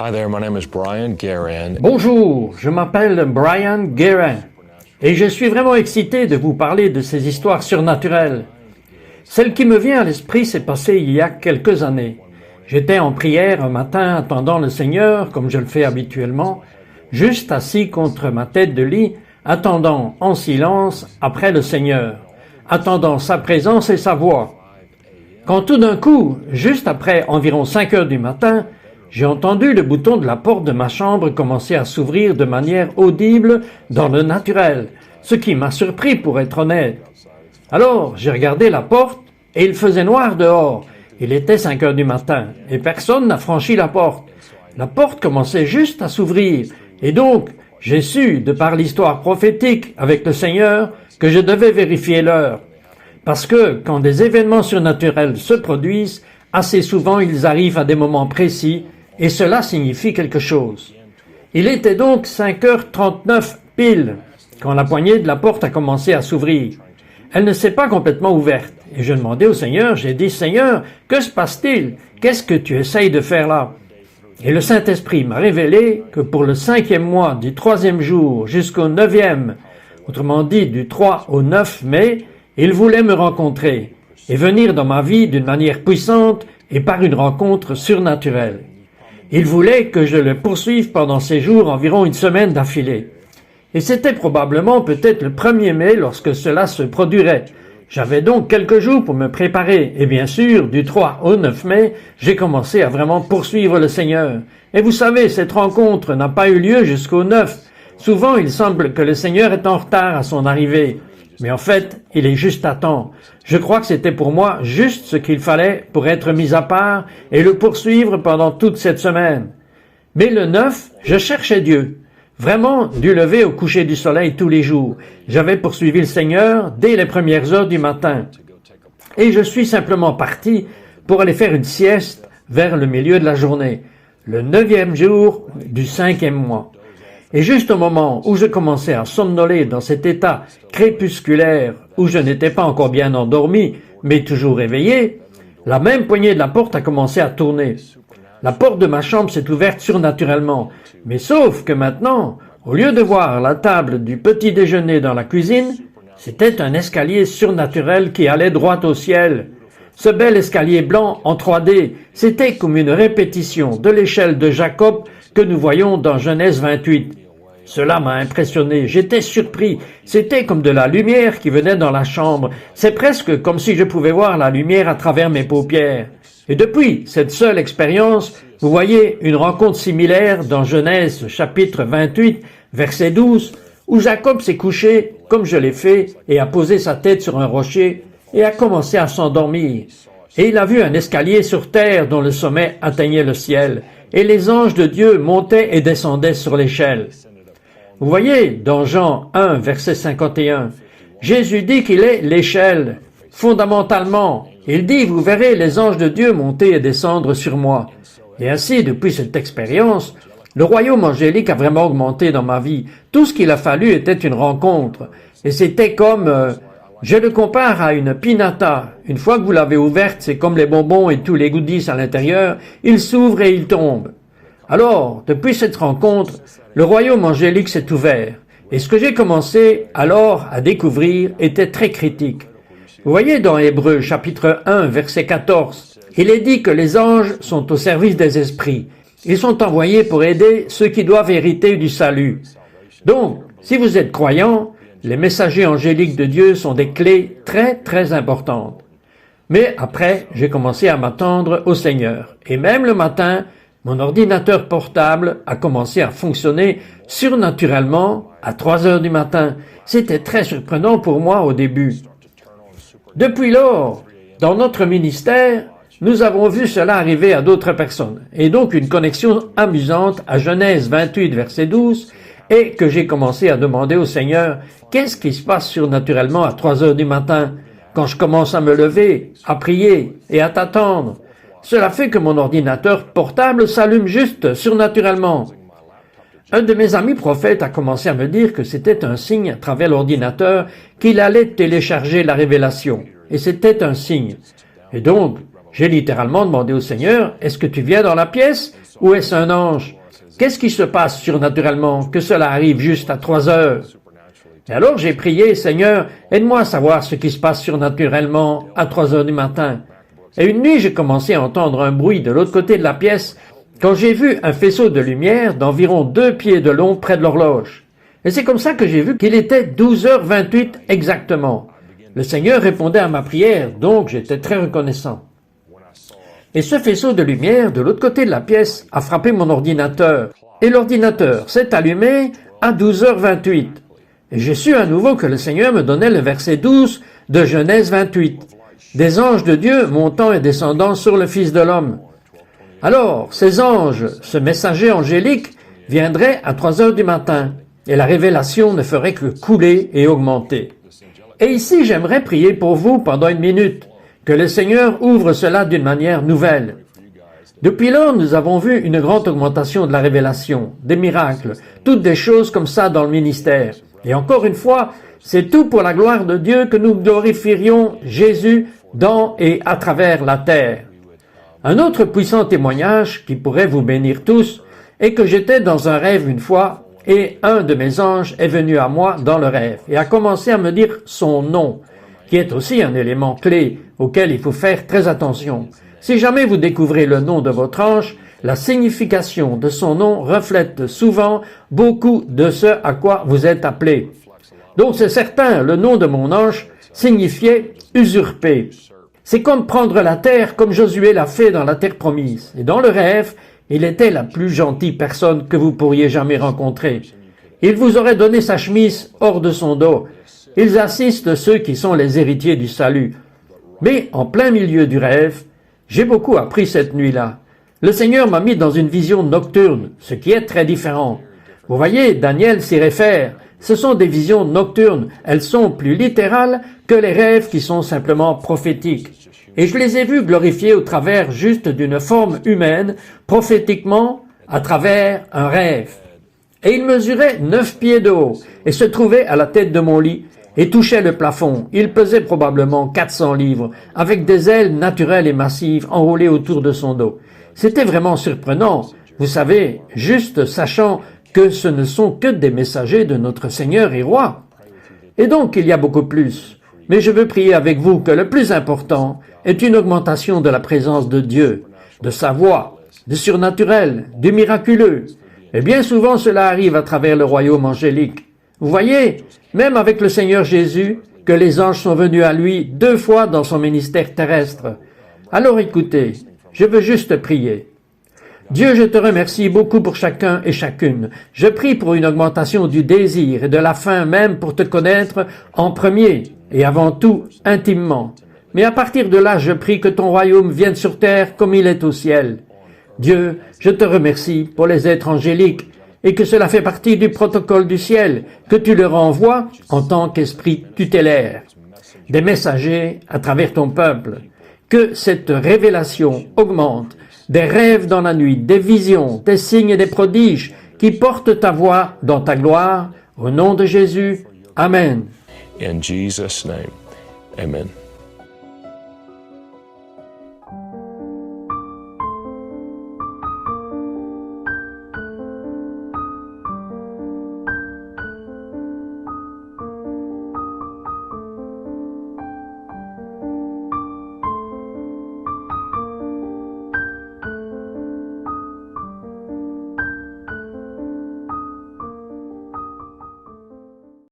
Hi there, my name is Brian Guerin. Bonjour, je m'appelle Brian Guerin et je suis vraiment excité de vous parler de ces histoires surnaturelles. Celle qui me vient à l'esprit s'est passée il y a quelques années. J'étais en prière un matin attendant le Seigneur, comme je le fais habituellement, juste assis contre ma tête de lit, attendant en silence après le Seigneur, attendant sa présence et sa voix. Quand tout d'un coup, juste après environ 5 heures du matin, j'ai entendu le bouton de la porte de ma chambre commencer à s'ouvrir de manière audible dans le naturel, ce qui m'a surpris pour être honnête. Alors, j'ai regardé la porte et il faisait noir dehors. Il était 5 heures du matin et personne n'a franchi la porte. La porte commençait juste à s'ouvrir et donc, j'ai su, de par l'histoire prophétique avec le Seigneur, que je devais vérifier l'heure. Parce que quand des événements surnaturels se produisent, assez souvent ils arrivent à des moments précis et cela signifie quelque chose. Il était donc 5h39 pile quand la poignée de la porte a commencé à s'ouvrir. Elle ne s'est pas complètement ouverte et je demandais au Seigneur, j'ai dit « Seigneur, que se passe-t-il? Qu'est-ce que tu essayes de faire là ?» Et le Saint-Esprit m'a révélé que pour le 5e mois du 3e jour jusqu'au 9e, autrement dit du 3 au 9 mai, il voulait me rencontrer et venir dans ma vie d'une manière puissante et par une rencontre surnaturelle. Il voulait que je le poursuive pendant ces jours environ une semaine d'affilée. Et c'était probablement peut-être le 1er mai lorsque cela se produirait. J'avais donc quelques jours pour me préparer et bien sûr, du 3 au 9 mai, j'ai commencé à vraiment poursuivre le Seigneur. Et vous savez, cette rencontre n'a pas eu lieu jusqu'au 9. Souvent, il semble que le Seigneur est en retard à son arrivée. Mais en fait, il est juste à temps. Je crois que c'était pour moi juste ce qu'il fallait pour être mis à part et le poursuivre pendant toute cette semaine. Mais le 9, je cherchais Dieu. Vraiment, du lever au coucher du soleil tous les jours. J'avais poursuivi le Seigneur dès les premières heures du matin. Et je suis simplement parti pour aller faire une sieste vers le milieu de la journée, le 9e jour du 5e mois. Et juste au moment où je commençais à somnoler dans cet état crépusculaire où je n'étais pas encore bien endormi, mais toujours éveillé, la même poignée de la porte a commencé à tourner. La porte de ma chambre s'est ouverte surnaturellement, mais sauf que maintenant, au lieu de voir la table du petit déjeuner dans la cuisine, c'était un escalier surnaturel qui allait droit au ciel. Ce bel escalier blanc en 3D, c'était comme une répétition de l'échelle de Jacob que nous voyons dans Genèse 28. Cela m'a impressionné, j'étais surpris, c'était comme de la lumière qui venait dans la chambre, c'est presque comme si je pouvais voir la lumière à travers mes paupières. Et depuis cette seule expérience, vous voyez une rencontre similaire dans Genèse chapitre 28, verset 12, où Jacob s'est couché comme je l'ai fait et a posé sa tête sur un rocher et a commencé à s'endormir. Et il a vu un escalier sur terre dont le sommet atteignait le ciel, et les anges de Dieu montaient et descendaient sur l'échelle. Vous voyez, dans Jean 1, verset 51, Jésus dit qu'il est l'échelle. Fondamentalement, il dit, vous verrez les anges de Dieu monter et descendre sur moi. Et ainsi, depuis cette expérience, le royaume angélique a vraiment augmenté dans ma vie. Tout ce qu'il a fallu était une rencontre. Et c'était comme, je le compare à une pinata. Une fois que vous l'avez ouverte, c'est comme les bonbons et tous les goodies à l'intérieur. Ils s'ouvrent et ils tombent. Alors, depuis cette rencontre, le royaume angélique s'est ouvert. Et ce que j'ai commencé alors à découvrir était très critique. Vous voyez dans Hébreux chapitre 1 verset 14, il est dit que les anges sont au service des esprits. Ils sont envoyés pour aider ceux qui doivent hériter du salut. Donc, si vous êtes croyant, les messagers angéliques de Dieu sont des clés très très importantes. Mais après, j'ai commencé à m'attendre au Seigneur. Et même le matin, mon ordinateur portable a commencé à fonctionner surnaturellement à 3 heures du matin. C'était très surprenant pour moi au début. Depuis lors, dans notre ministère, nous avons vu cela arriver à d'autres personnes. Et donc une connexion amusante à Genèse 28, verset 12, et que j'ai commencé à demander au Seigneur, qu'est-ce qui se passe surnaturellement à 3 heures du matin, quand je commence à me lever, à prier et à t'attendre? Cela fait que mon ordinateur portable s'allume juste surnaturellement. Un de mes amis prophètes a commencé à me dire que c'était un signe à travers l'ordinateur qu'il allait télécharger la révélation. Et c'était un signe. Et donc, j'ai littéralement demandé au Seigneur, est-ce que tu viens dans la pièce? Ou est-ce un ange? Qu'est-ce qui se passe surnaturellement que cela arrive juste à 3 heures? Et alors j'ai prié, Seigneur, aide-moi à savoir ce qui se passe surnaturellement à 3 heures du matin. Et une nuit, j'ai commencé à entendre un bruit de l'autre côté de la pièce quand j'ai vu un faisceau de lumière d'environ 2 pieds de long près de l'horloge. Et c'est comme ça que j'ai vu qu'il était 12h28 exactement. Le Seigneur répondait à ma prière, donc j'étais très reconnaissant. Et ce faisceau de lumière de l'autre côté de la pièce a frappé mon ordinateur. Et l'ordinateur s'est allumé à 12h28. Et j'ai su à nouveau que le Seigneur me donnait le verset 12 de Genèse 28. Des anges de Dieu montant et descendant sur le Fils de l'homme. Alors, ces anges, ce messager angélique, viendrait à 3 heures du matin, et la révélation ne ferait que couler et augmenter. Et ici, j'aimerais prier pour vous pendant 1 minute, que le Seigneur ouvre cela d'une manière nouvelle. Depuis lors, nous avons vu une grande augmentation de la révélation, des miracles, toutes des choses comme ça dans le ministère. Et encore une fois, c'est tout pour la gloire de Dieu que nous glorifierions Jésus dans et à travers la terre. Un autre puissant témoignage qui pourrait vous bénir tous est que j'étais dans un rêve une fois et un de mes anges est venu à moi dans le rêve et a commencé à me dire son nom, qui est aussi un élément clé auquel il faut faire très attention. Si jamais vous découvrez le nom de votre ange, la signification de son nom reflète souvent beaucoup de ce à quoi vous êtes appelé. Donc c'est certain, le nom de mon ange signifiait usurper. C'est comme prendre la terre comme Josué l'a fait dans la terre promise. Et dans le rêve, il était la plus gentille personne que vous pourriez jamais rencontrer. Il vous aurait donné sa chemise hors de son dos. Ils assistent ceux qui sont les héritiers du salut. Mais en plein milieu du rêve, j'ai beaucoup appris cette nuit-là. Le Seigneur m'a mis dans une vision nocturne, ce qui est très différent. Vous voyez, Daniel s'y réfère. Ce sont des visions nocturnes. Elles sont plus littérales que les rêves qui sont simplement prophétiques. Et je les ai vus glorifiés au travers juste d'une forme humaine, prophétiquement, à travers un rêve. Et il mesurait 9 pieds de haut, et se trouvait à la tête de mon lit, et touchait le plafond. Il pesait probablement 400 livres, avec des ailes naturelles et massives enroulées autour de son dos. C'était vraiment surprenant, vous savez, juste sachant que ce ne sont que des messagers de notre Seigneur et Roi. Et donc il y a beaucoup plus. Mais je veux prier avec vous que le plus important est une augmentation de la présence de Dieu, de sa voix, du surnaturel, du miraculeux. Et bien souvent cela arrive à travers le royaume angélique. Vous voyez, même avec le Seigneur Jésus, que les anges sont venus à lui 2 fois dans son ministère terrestre. Alors écoutez, je veux juste prier. Dieu, je te remercie beaucoup pour chacun et chacune. Je prie pour une augmentation du désir et de la faim même pour te connaître en premier et avant tout intimement. Mais à partir de là, je prie que ton royaume vienne sur terre comme il est au ciel. Dieu, je te remercie pour les êtres angéliques et que cela fait partie du protocole du ciel, que tu leur envoies en tant qu'esprit tutélaire, des messagers à travers ton peuple. Que cette révélation augmente, des rêves dans la nuit, des visions, des signes et des prodiges qui portent ta voix dans ta gloire. Au nom de Jésus, Amen. In Jesus' name, amen.